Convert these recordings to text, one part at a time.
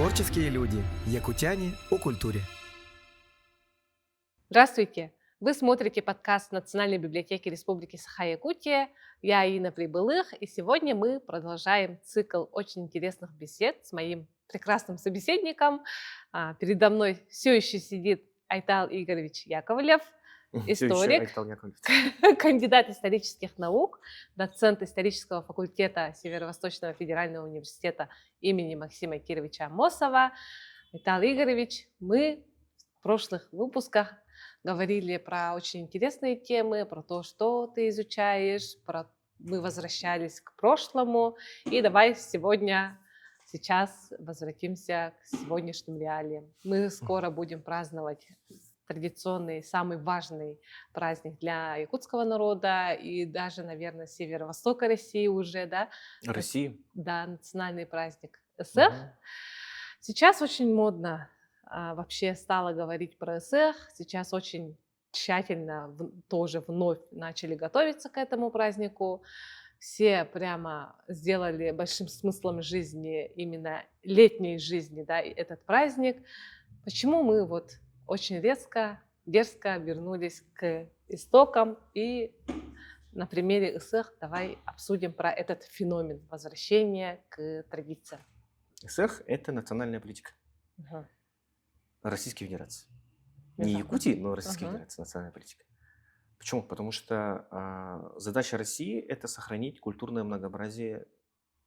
Творческие люди. Якутяне о культуре. Здравствуйте! Вы смотрите подкаст Национальной библиотеки Республики Саха-Якутия. Я Инна Прибылых, и сегодня мы продолжаем цикл очень интересных бесед с моим прекрасным собеседником. Передо мной все еще сидит Айтал Игоревич Яковлев, историк, кандидат исторических наук, доцент исторического факультета Северо-Восточного федерального университета имени Максима Кировича Амосова. Айтал Игоревич, мы в прошлых выпусках говорили про очень интересные темы, про то, что ты изучаешь, мы возвращались к прошлому. И давай сейчас возвратимся к сегодняшним реалиям. Мы скоро будем праздновать традиционный, самый важный праздник для якутского народа и даже, наверное, северо-востока России уже, да? России? Да, национальный праздник Эсэх. Сейчас очень модно вообще стало говорить про Эсэх. Сейчас очень тщательно тоже вновь начали готовиться к этому празднику. Все прямо сделали большим смыслом жизни, именно летней жизни, да, этот праздник. Почему мы очень резко, дерзко вернулись к истокам? И на примере Эсэх давай обсудим про этот феномен возвращения к традициям. Эсэх – это национальная политика Российской Федерации. Не Якутии, но Российской Федерации, национальная политика. Почему? Потому что задача России – это сохранить культурное многообразие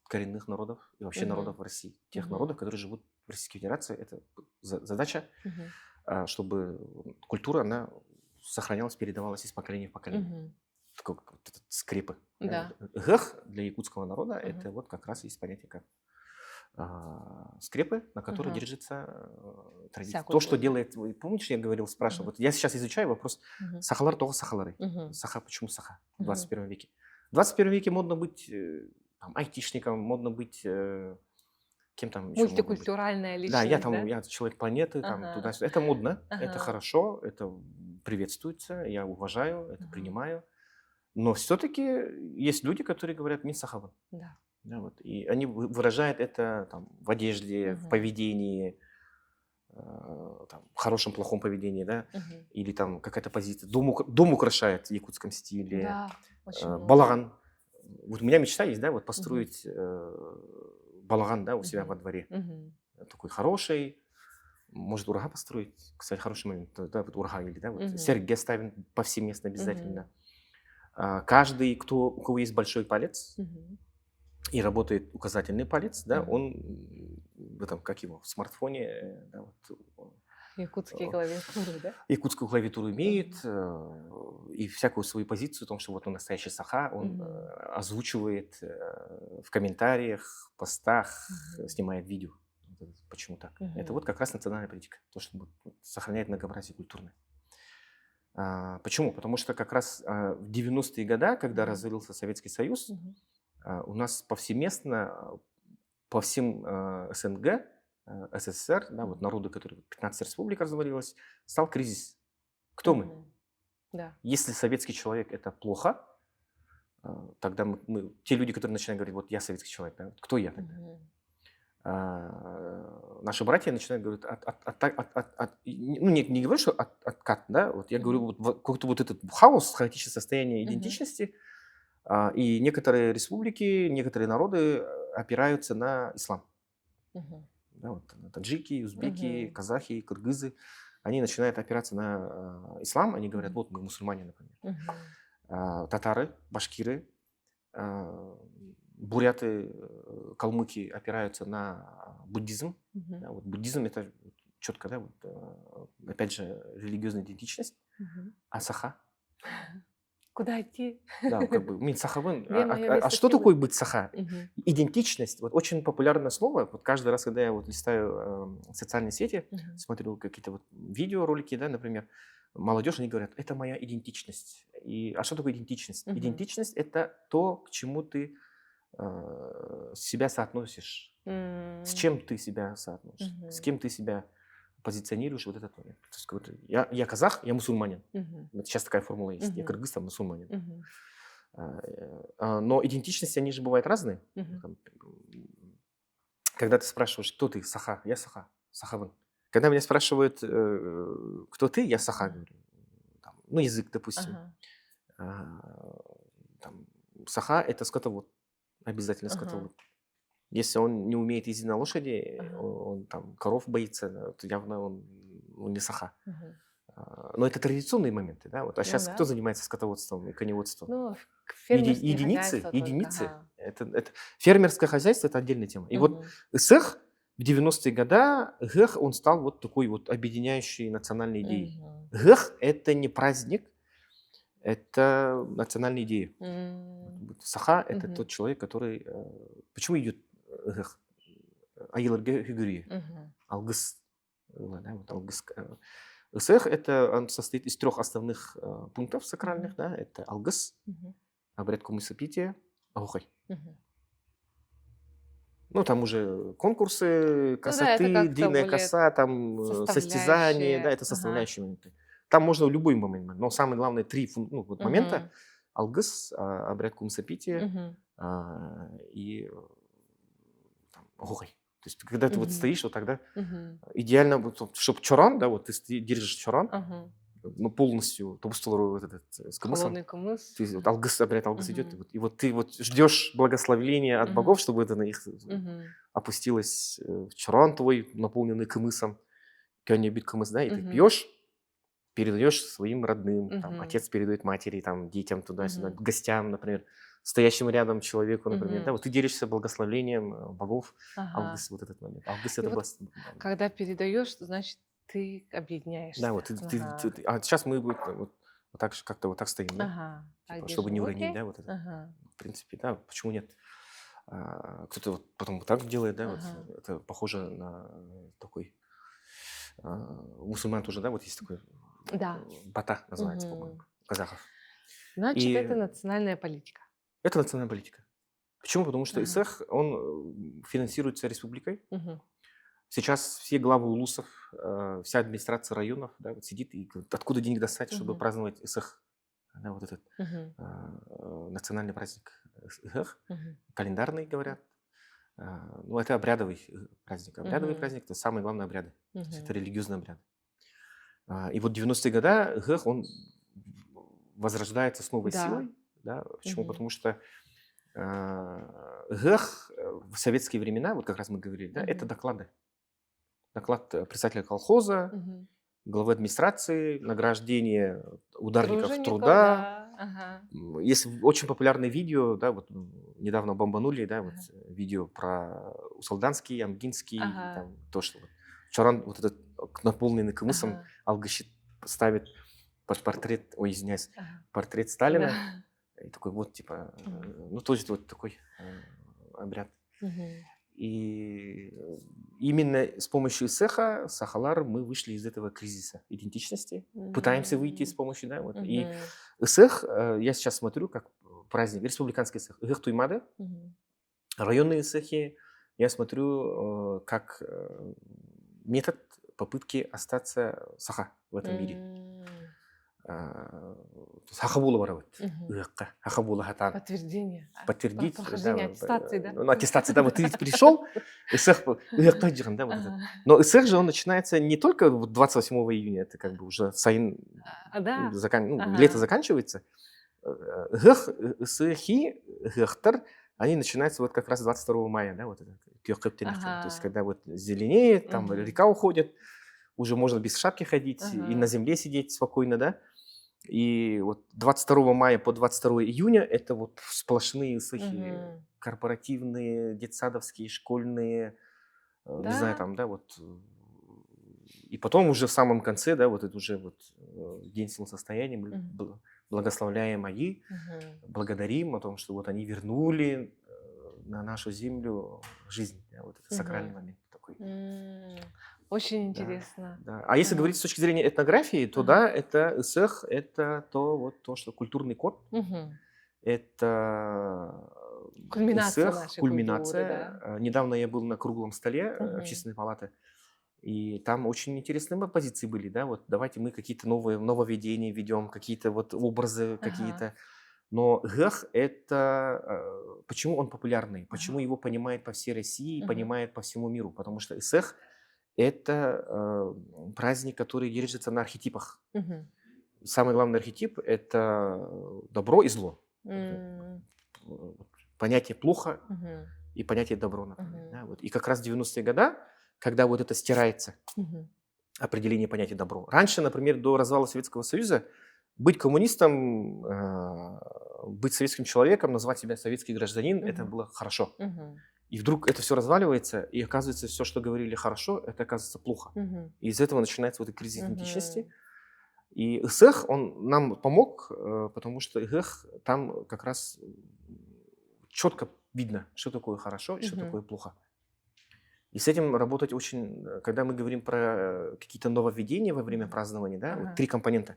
коренных народов и вообще народов в России. Тех народов, которые живут в Российской Федерации. Это задача, чтобы культура, она сохранялась, передавалась из поколения в поколение. Как скрепы. Да. Эх для якутского народа – это вот как раз есть понятие как скрепы, на которые держится традиция. То, что делает, помнишь, я говорил, спрашивал, вот я сейчас изучаю вопрос сахалар того сахалары. Саха, почему саха в 21 веке? В 21 веке модно быть айтишником, модно быть кем там еще? Мультикультуральная личность, да? Я человек планеты, туда-сюда. Это модно, это хорошо, это приветствуется, я уважаю, это принимаю. Но все-таки есть люди, которые говорят «мин сахаван». Да. Да, вот. И они выражают это в одежде, в поведении, в хорошем, плохом поведении, да, или там какая-то позиция. Дом украшает в якутском стиле, да, балаган. Вот у меня мечта есть, да, вот построить балаган, да, у себя во дворе. Такой хороший, может урага построить, кстати, хороший момент, да, вот урага или, да, вот серьги ставим повсеместно обязательно. Каждый, у кого есть большой палец, и работает указательный палец, да, он в этом, как его, в смартфоне, да, якутские клавиатуры, да? Якутскую клавиатуру имеет, и всякую свою позицию о том, что вот он настоящий саха, он озвучивает в комментариях, постах, снимает видео. Почему так? Это вот как раз национальная политика, то, что сохраняет многообразие культурное. Почему? Потому что как раз в 90-е годы, когда развалился Советский Союз, у нас повсеместно по всем СНГ, СССР, да, вот народы, которые 15 республик развалилось, стал кризис. Кто мы? Да. Если советский человек это плохо, тогда мы те люди, которые начинают говорить, вот я советский человек, да, кто я тогда? Наши братья начинают говорить, не говорю, что откат, да, вот я говорю, какой-то вот этот хаос, хаотичное состояние идентичности. И некоторые республики, некоторые народы опираются на ислам. Да, вот, таджики, узбеки, казахи, кыргызы. Они начинают опираться на ислам. Они говорят, вот мы мусульмане, например. Татары, башкиры, буряты, калмыки опираются на буддизм. Да, вот буддизм это четко, да, вот, опять же, религиозная идентичность. А саха? Куда идти? Да, как бы мин сахавын. А что такое быть саха? Идентичность. Вот очень популярное слово. Вот каждый раз, когда я вот листаю социальные сети, смотрю какие-то вот видеоролики, да, например, молодежь, они говорят, это моя идентичность. А что такое идентичность? Идентичность это то, к чему ты себя соотносишь. С чем ты себя соотносишь? С кем ты себя позиционируешь вот этот момент. То есть, вот, я казах, я мусульманин. Вот сейчас такая формула есть. Я кыргыз, там мусульманин. Но идентичности, они же бывают разные. Когда ты спрашиваешь, кто ты, Саха, я Саха, Сахавын. Когда меня спрашивают, кто ты, я Саха говорю. Там, ну, язык, допустим. Ага. А, там, Саха– это скотовод, обязательно Ага. скотовод. Если он не умеет ездить на лошади, Ага. он там коров боится, да, то явно он не Саха. Мгм. Но это традиционные моменты, да. Вот. А Ну сейчас да. кто занимается скотоводством и коневодством? Ну, фермерские Единицы, хозяйства только. единицы. Ага. Это фермерское хозяйство– это отдельная тема. И вот Мгм. ИСЭХ в 90-е годы, ГЭХ, он стал вот такой вот объединяющей национальной идеей. Мгм. ГЭХ– это не праздник, это национальная идея. Вот Саха– это Мгм. тот человек, который… Почему идет ГЭХ? Айылырга Хюгюри, Мгм. Алгыс. Да, вот Алгыс. ИСЭХ– это он состоит из 3 основных пунктов сакральных. Да, это Алгыс, Мгм. обряд кумысопития, Агухай. Мгм. Ну, там уже конкурсы, Ну да, это красоты, как-то длинная более коса, там состязания, да, составляющие. это Ага. составляющие моменты. Там можно в любой момент, но самые главные 3 момента– Мгм. Алгыс, обряд кумысопития Мгм. и там, Агухай. То есть, когда ты вот Мгм. стоишь, вот тогда Мгм. идеально, чтобы чоран, да, вот ты держишь чоран, Ага. ну, полностью, тобустолору вот этот с кымысом. Холодный кумыс. То есть вот алгыс, обряд алгыс идет, Мгм. и вот ты вот ждешь благословения от Мгм. богов, чтобы это на них Мгм. опустилось в чоран твой, наполненный кымысом, кёне бит кымыс, да, и ты Мгм. пьешь, передаешь своим родным, там, Мгм. отец передает матери, там, детям туда-сюда, Мгм. гостям, например, стоящему рядом человеку, например, да, Мгм. вот ты делишься благословением богов, Ага. алгыс, вот этот момент. Алгыс И это вот когда передаешь, значит, ты да, объединяешься. вот Ага. а сейчас мы вот так же как-то вот так стоим, да, Ага. Так типа, чтобы держим не уронить, руки. да, вот это. Ага. В принципе, да, почему нет? Кто-то вот потом вот так делает, да, вот Ага. это похоже на такой у мусульман тоже, да, вот есть такой Да. бата называется, по-моему, Мгм. у казахов. Значит, И это национальная политика. это национальная политика. Почему? Потому что Ага. ИСЭХ, он финансируется республикой. Мгм. Сейчас все главы улусов, вся администрация районов, да, вот сидит и говорит, откуда денег достать, чтобы Мгм. праздновать ИСЭХ, да, вот этот Мгм. национальный праздник ИСЭХ, Мгм. календарный, говорят. Ну, это обрядовый праздник. Обрядовый Мгм. праздник– это самые главные обряды. То есть это Мгм. религиозный обряд. И вот в 90-е годы ГЭХ, он возрождается с новой Да. силой. Да? Почему? Мгм. Потому что ГЭХ в советские времена, вот как раз мы говорили, да, это Мгм. доклады. Доклад председателя колхоза, Мгм. главы администрации, награждение ударников Тружеников, труда. да. Ага. Есть очень популярное видео, да, вот недавно бомбанули, да, вот Ага. видео про Усалданский, Амгинский, Ага. там то, что вот Чоран вот этот наполненный кымысом Ага. алгыщит ставит под портрет, ой, извиняюсь, Ага. портрет Сталина, Да. и такой вот, типа, Мгм. ну, тоже вот такой обряд. Мгм. И именно с помощью Сеха, Сахалар, мы вышли из этого кризиса идентичности. Пытаемся выйти с помощью, да, вот. И Мгм. Исэх, я сейчас смотрю, как праздник, республиканский Исэх, Игых Туймады, Мгм. районные Исэхи, я смотрю, как метод попытки остаться Саха в этом мире. М. Сахабула воровать. Мгм. Хахабула хатан. Подтверждение. Подтвердить, Прохождение да, аттестации, да? ну, аттестация, да, вот ты пришел, ИСЭХ, да, вот это. Ага. Но ИСЭХ же он начинается не только вот 28 июня, это как бы уже Да. лето Ага. заканчивается. ГЭХ, ИСЭХи, ГЭХтар, они начинаются вот как раз 22 мая, да, вот это, то есть Ага. когда вот зеленеет, там Мгм. река уходит, уже можно без шапки ходить и на Ага. земле сидеть спокойно, да. И вот 22 мая по 22 июня это вот сплошные ИСЭХи, Мгм. корпоративные, детсадовские, школьные, не знаю, Да. там, да, вот. И потом уже в самом конце, да, вот это уже вот день солнцестояния, мы Мгм. благословляем Аи, Мгм. благодарим о том, что вот они вернули на нашу землю жизнь, да, вот это сакральный Мгм. момент такой. Очень Да, интересно. да. А если говорить Ага. с точки зрения этнографии, то Ага. да, это ИСЭХ, это то, что культурный код, Мгм. это Кульминация ИСЭХ, нашей культуры, кульминация. да. Недавно я был на круглом столе Мгм. общественной палаты, и там очень интересные позиции были, да, вот давайте мы какие-то новые нововведения ведем, какие-то вот образы, Ага. какие-то Но гэх — это... Почему он популярный? Почему его понимают по всей России, Мгм. понимают по всему миру? Потому что исэх — это праздник, который держится на архетипах. Мгм. Самый главный архетип — это добро и зло. М, Понятие плохо мгм. и понятие добро, например. Мгм. Да, вот. И как раз в 90-е годы, когда вот это стирается, Мгм. определение понятия добро. Раньше, например, до развала Советского Союза, быть коммунистом, быть советским человеком, назвать себя советский гражданин — это Мгм. было хорошо. Мгм. И вдруг это все разваливается, и оказывается, все, что говорили хорошо, это оказывается плохо. Мгм. И из этого начинается вот этот кризис идентичности. Мгм. И ИСЭХ, он нам помог, потому что ИГЭХ там как раз четко видно, что такое хорошо и что Мгм. такое плохо. И с этим работать очень, когда мы говорим про какие-то нововведения во время Мгм. празднования, да, вот Ага. 3 компонента.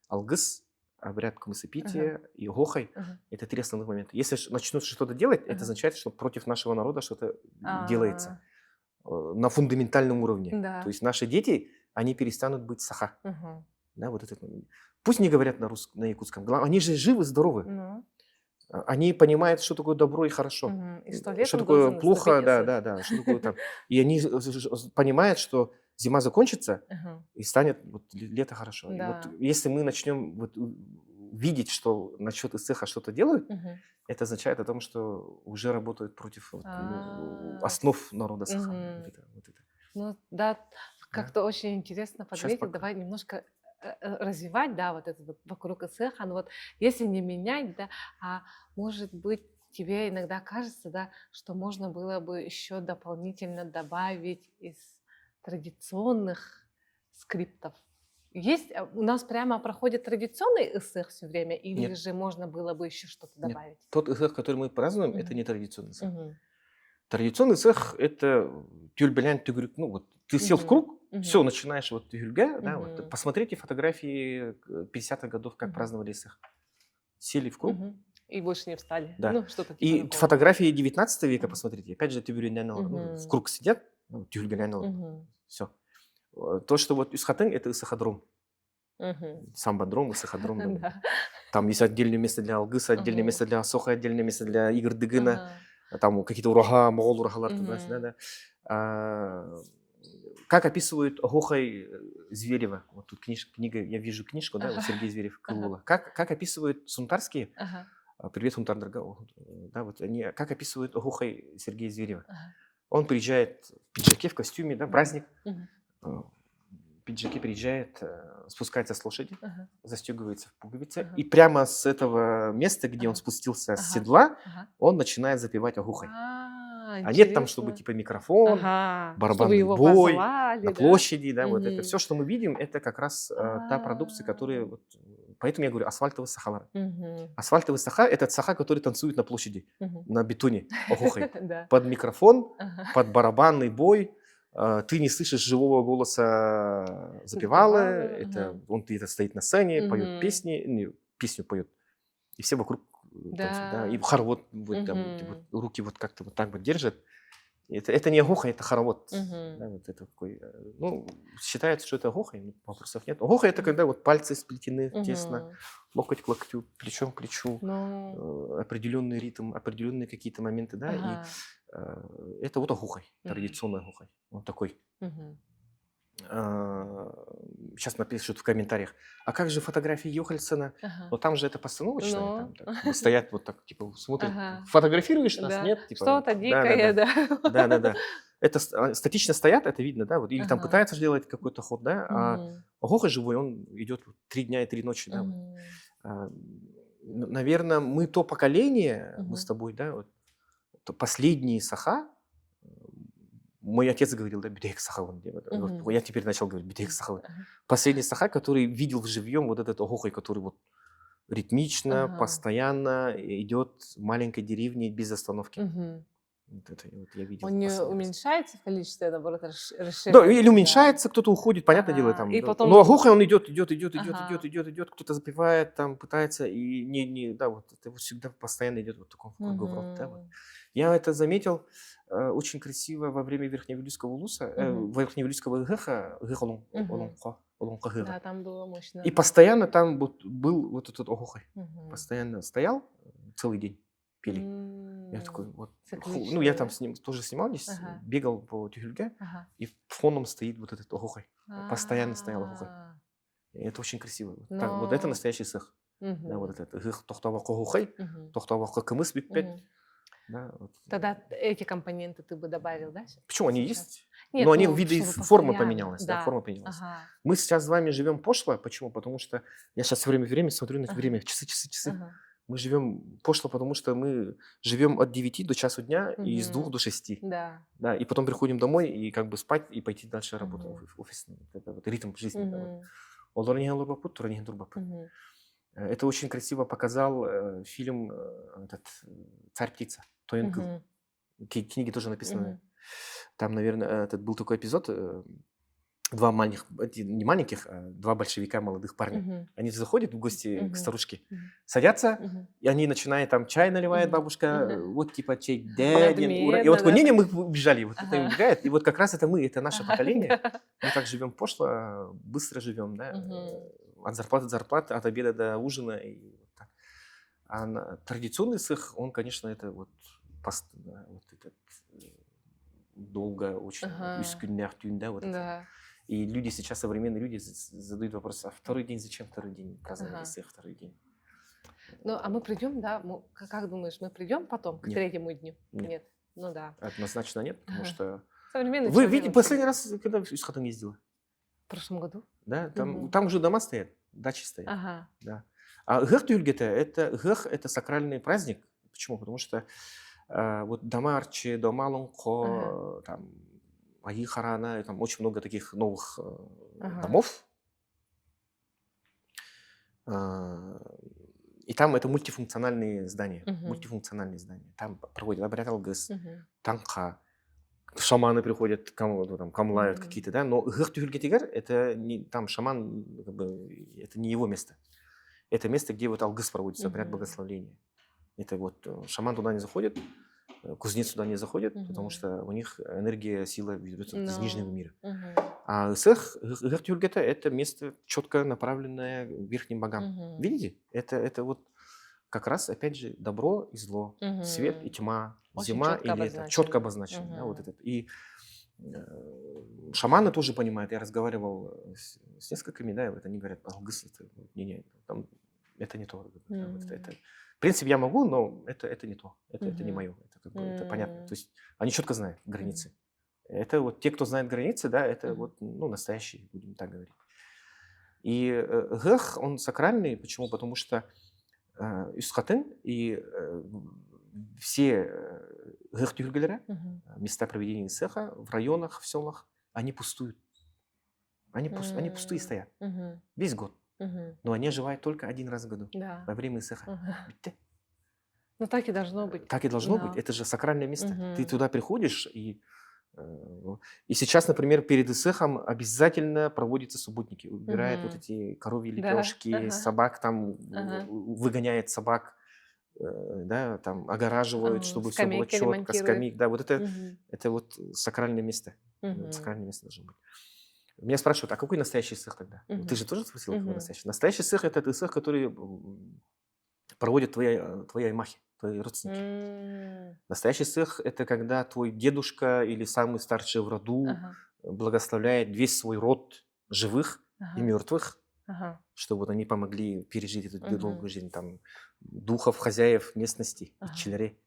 Алгыс, обряд кумысопития и гохай. Ага. Это 3 основных момента. Если начнут что-то делать, это Ага. означает, что против нашего народа что-то делается А, на фундаментальном уровне. То Да. есть наши дети, они перестанут быть саха. Мгм. Да, вот этот момент. Пусть не говорят на якутском, они же живы, здоровы. Ну. Они понимают, что такое добро и хорошо, Мгм. И 100 лет что он такое должен плохо, наступить, да, если... да, да, что такое там. И они понимают, что зима закончится Ага. и станет вот лето хорошо. И вот Да. если мы начнем вот видеть, что насчет ИСЭХа что-то делают, Мгм. это означает о том, что уже работают против вот, основ народа Саха. Мгм. Вот это, Ну да, да. как-то очень интересно Сейчас подметить. пока. Давай немножко развивать, да, вот это вот вокруг цеха. Но вот если не менять, да, а может быть, тебе иногда кажется, да, что можно было бы еще дополнительно добавить из традиционных скриптов. Есть, у нас прямо проходит традиционный эсэх все время, или Нет, же можно было бы еще что-то нет. добавить? Тот ИСЭХ, который мы празднуем, это Мгм. не традиционный ИСЭХ. Мгм. Традиционный цех — это тюльбелян тюгрюк. Ну вот ты сел в Мгм. круг, все, Мгм. начинаешь вот тюльга, да, вот. Мгм. Посмотрите фотографии 50-х годов, как Мгм. праздновали цех. Сели в круг, Мгм. И больше не встали. да. Ну, что-то типа И такого. фотографии 19 века Мгм. посмотрите. Опять же, тюльбелян, в Мгм. круг сидят, тюльбелян, Мгм. все. То, что вот исхатын — это исахадром. Мгм. Самбодром, исахадром, да, вот. Да. Там есть отдельное место для алгыса, отдельное Мгм. место для асоха, отдельное место для игр дыгына. Ага. Там какие-то урага, могол урагалар туда-сюда, Мгм. да. А, Как описывают Гохай Зверева, вот тут книга, я вижу книжку, да, вот Ага. Сергей Зверев, Ага. Кылула. Как описывают сунтарские, Ага. привет, Сунтар, да, вот они, как описывают Гохай Сергея Зверева. Ага. Он приезжает в пиджаке, в костюме, да, Мгм. праздник, Мгм. в пиджаке приезжает, спускается с лошади, Ага. застегивается в пуговицы, Ага. и прямо с этого места, где он Ага. спустился с Ага. седла, Ага. он начинает запевать Агухой. А нет там, чтобы Интересно. типа микрофон, Ага. Чтобы барабанный его бой позвали, на да? площади, да, вот это Мгм. все, что мы видим, это как раз та продукция, которая А. вот, поэтому я говорю асфальтовый сахалар. Мгм. Асфальтовый саха — это саха, который танцует на площади, Мгм. на бетоне, Агухой, Да. под микрофон, Ага. под барабанный бой. Ты не слышишь живого голоса запевалы, Запевала. это Ага. он где-то стоит на сцене, поет Мгм. песни, песню поет, и все вокруг танцуют, да, и Да. хоровод вот там, вот Мгм. руки вот как-то вот так вот держат. Это не гоха, это хоровод. Мгм. Да, вот это такой, ну, считается, что это гоха, вопросов нет. Гоха — это Мгм. когда вот пальцы сплетены тесно, Мгм. локоть к локтю, плечом к плечу, Ну, определенный ритм, определенные какие-то моменты, да, и ага. это вот огухой, Мгм. традиционный огухой. Он такой. Мгм. Сейчас напишут в комментариях, а как же фотографии Йохальсона? Ага. Но там же это постановочное, Ну, там так, как бы стоят вот так, типа, смотрят, ага. фотографируешь нас, Да. нет? Типа, Что-то дикое, да-да-да, да. да-да-да. Это статично стоят, это видно, да, вот, или там Ага. пытаются сделать какой-то ход, да, а Мгм. Гоха живой, он идет 3 дня и 3 ночи, да, вот. Мгм. Наверное, мы то поколение, мы с Мгм. тобой, да, вот, то последние саха, мой отец говорил, да, битех саха, Мгм. я теперь начал говорить битех саха. Ага. Последний саха, который видел в живьем вот этот огохой, который вот ритмично, Ага. постоянно идет в маленькой деревне без остановки. Мгм. Вот это вот я видел Он не последний раз. уменьшается в количестве, а наоборот, Да, расширяется, или да. уменьшается, кто-то уходит, понятное дело, Ага. там. И Да. потом... Но огохой он идет, идет, идет, идет, идет, Ага. идет, идет, кто-то запивает, там пытается, и да, вот это вот всегда постоянно идет вот в таком круговорот, да, вот. Мгм. Я это заметил очень красиво во время Верхневилюйского улуса, Мгм. Верхневилюйского гэха, Мгм. Олонкахыга. Да, там было мощно. И постоянно там был вот этот огухай. Мгм. Постоянно стоял, целый день пели. Я такой, вот, ну, я там с ним тоже снимал здесь, Ага. бегал по Тюрюльге, Ага. и фоном стоит вот этот огухай. Постоянно стоял огухай. А, И это очень красиво. Вот это но- настоящий сых. Мгм. Да, вот это. Гых тохтава огухай, Мгм. тохтава кымыс биппет. Мгм. Да, вот. Тогда эти компоненты ты бы добавил, да? Почему они сейчас? есть? Нет, Но они ну, виды и чтобы форма постоянно. поменялась. Да, Да. форма поменялась. Ага. Мы сейчас с вами живем пошло. Почему? Потому что я сейчас все время смотрю на Ага. время. Часы. Ага. Мы живем пошло, потому что мы живем от 9 до часу дня и с 2 Мгм. до 6. Да. Да, и потом приходим домой и как бы спать и пойти дальше работать Мгм. в офис. Это вот ритм жизни. Да, вот. Мгм. Олорниган лурбапут, тураниган дурбапут. Мгм. Это очень красиво показал фильм «Царь-птица». Тоян Кыл. Мгм. Книги тоже написаны. Мгм. Там, наверное, этот был такой эпизод. Два маленьких, не маленьких, а два большевика, молодых парня. Мгм. Они заходят в гости Мгм. к старушке, Мгм. садятся, Мгм. и они начинают, там чай наливает Мгм. бабушка, Мгм. вот типа чай, дядя, ура. И Надменно, вот такой, да. не, мы убежали, и вот это Ага. убегает. И вот как раз это мы, это наше Ага, поколение. да. Мы так живем пошло, быстро живем, да, Мгм. от зарплаты до зарплаты, от обеда до ужина. И вот так. А традиционный сых, он, конечно, это вот, да, вот этот долго очень, Ага. да, вот это. Да. И люди сейчас, современные люди, задают вопрос, а второй день, зачем второй день праздновали Ага. всех второй день? Ну, а мы придем, да? Как думаешь, мы придем потом к Нет. третьему дню? Нет. Ну да. Однозначно нет, потому Ага. что... Современный Вы человек видите, вообще последний раз, когда в Исхатан ездила? в прошлом году. Да, Мгм. там уже дома стоят, дачи стоят. Ага. Да. А гэх тюльгета, это сакральный праздник. Почему? Потому что вот дома Арчи, дома Лонко, там, Аи Харана, и там очень много таких новых Ага. домов. А, И там это мультифункциональные здания. Мгм. Мультифункциональные здания. Там проводят обряд алгыс, Мгм. танха, шаманы приходят, там, камлают Мгм. какие-то, да. Но гэх-тюльгетигер, это не там шаман, как бы, это не его место. Это место, где вот алгыс проводится, обряд Мгм. благословления. Это вот шаман туда не заходит, кузнец туда не заходит, потому Мгм. что у них энергия, сила берется из нижнего Ну. мира. Мгм. А сэх, гэх-тюльгета, это место четко направленное к верхним богам. Мгм. Видите? Это вот как раз, опять же, добро и зло, свет и Мгм. тьма, Очень зима чётко и лето. обозначено. Четко обозначено. Да, вот Мгм. этот. И шаманы тоже понимают. Я разговаривал с несколькими, да, и вот они говорят, алгыс, это, там, это не то. Да, вот это. В принципе, я могу, но это не то. Это не Мгм. мое. Это, как бы, это понятно. М. То есть они четко знают границы. Это вот те, кто знает границы, да, это Мгм. вот, ну, настоящие, будем так говорить. И гэх, он сакральный. Почему? Потому что Исхатын и все гэх-тюльгелеры, Мгм. места проведения сеха в районах, в селах, они пустуют. Они пустые стоят Мгм. весь год. Мгм. Но они оживают только один раз в году, Да. во время сеха. Ага. Битте. Ну, так и должно быть. Так и должно Да. быть. Это же сакральное место. Ты Мгм. туда приходишь, и сейчас, например, перед Исехом обязательно проводятся субботники. Убирают вот Мгм. эти коровьи Да. лепешки, Ага. собак там, Ага. выгоняет собак, да, там огораживают, чтобы все было Скамейки четко, ремонтируют. скамейки. Да, вот Мгм. это вот сакральное место. Мгм. Сакральное место должно быть. Меня спрашивают, а какой настоящий сых тогда? Мгм. Ты же тоже спросил, какой Мгм. настоящий? Настоящий сых – это сых, который проводят твои аймахи, твои родственники. М. Настоящий сых – это когда твой дедушка или самый старший в роду Ага. благословляет весь свой род живых и Ага. мертвых, Ага. чтобы вот они помогли пережить эту Мгм. долгую жизнь, там, духов, хозяев местности, Ага. иччилярей.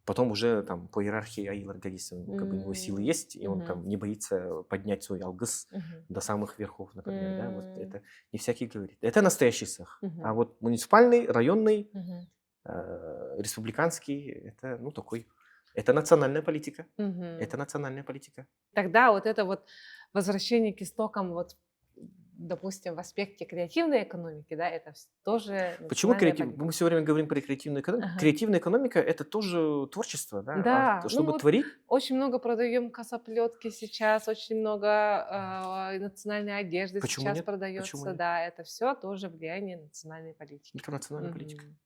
Потом уже там по иерархии Аиларга, если как бы у него силы есть, и он Мгм. там не боится поднять свой алгыс Мгм. до самых верхов, например, да, вот М. это не всякий говорит. Это настоящий сах. Мгм. А вот муниципальный, районный, Мгм. республиканский, это, ну, такой, это национальная политика. Мгм. Это национальная политика. Тогда вот это вот возвращение к истокам, вот, допустим, в аспекте креативной экономики, да, это тоже Почему национальная креатив? политика. Мы все время говорим про креативную экономику. Ага. Креативная экономика – это тоже творчество, да? Да, ну Чтобы вот творить, очень много продаем косоплетки сейчас, очень много национальной одежды почему сейчас нет? Почему продается, нет? да, это все тоже влияние национальной политики. Это национальная политика. Мгм.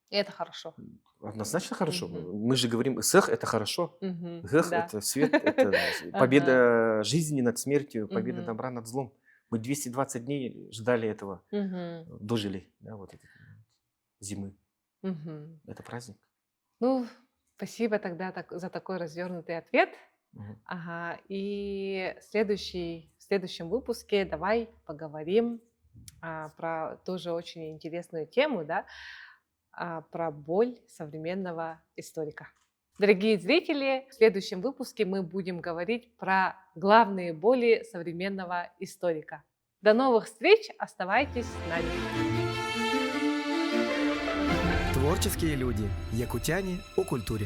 И это хорошо. Однозначно хорошо. Мгм. Мы же говорим, сэх – это хорошо. Мгм. Гэх – Да. это свет, это Ага. победа жизни над смертью, победа Мгм. добра над злом. Мы 220 дней ждали этого, Мгм. дожили, да, вот этой зимы. Мгм. Это праздник. Ну, спасибо тогда за такой развернутый ответ. Мгм. Ага. И в следующем выпуске давай поговорим про тоже очень интересную тему, да, про боль современного историка. Дорогие зрители, в следующем выпуске мы будем говорить про главные боли современного историка. До новых встреч, оставайтесь с нами. Творческие люди. Якутяне о культуре.